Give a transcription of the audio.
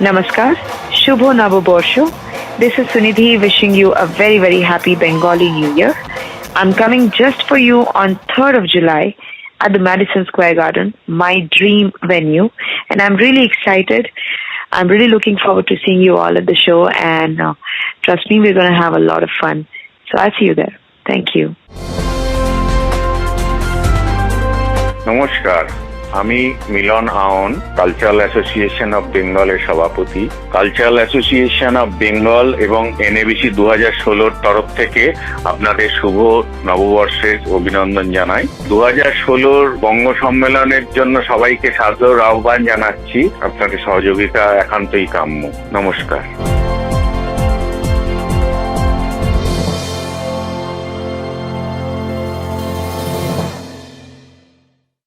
Namaskar, Shubho Navaborsho. This is Sunidhi wishing you a very, very happy Bengali New Year. I'm coming just for you on 3rd of July at the Madison Square Garden, my dream venue. And I'm really excited. I'm really looking forward to seeing you all at the show. And trust me, we're going to have a lot of fun. So I'll see you there. Thank you. নমস্কার, আমি মিলন আওন, cultural association of বেঙ্গলের সভাপতি। Cultural association of Bengal এবং NABC 2016-র তরফ থেকে আপনাদের শুভ নববর্ষের অভিনন্দন জানাই। 2016-র বঙ্গ সম্মেলনের জন্য সবাইকে সাদর আহ্বান জানাচ্ছি। আপনাদের সহযোগিতা একান্তই কাম্য। নমস্কার।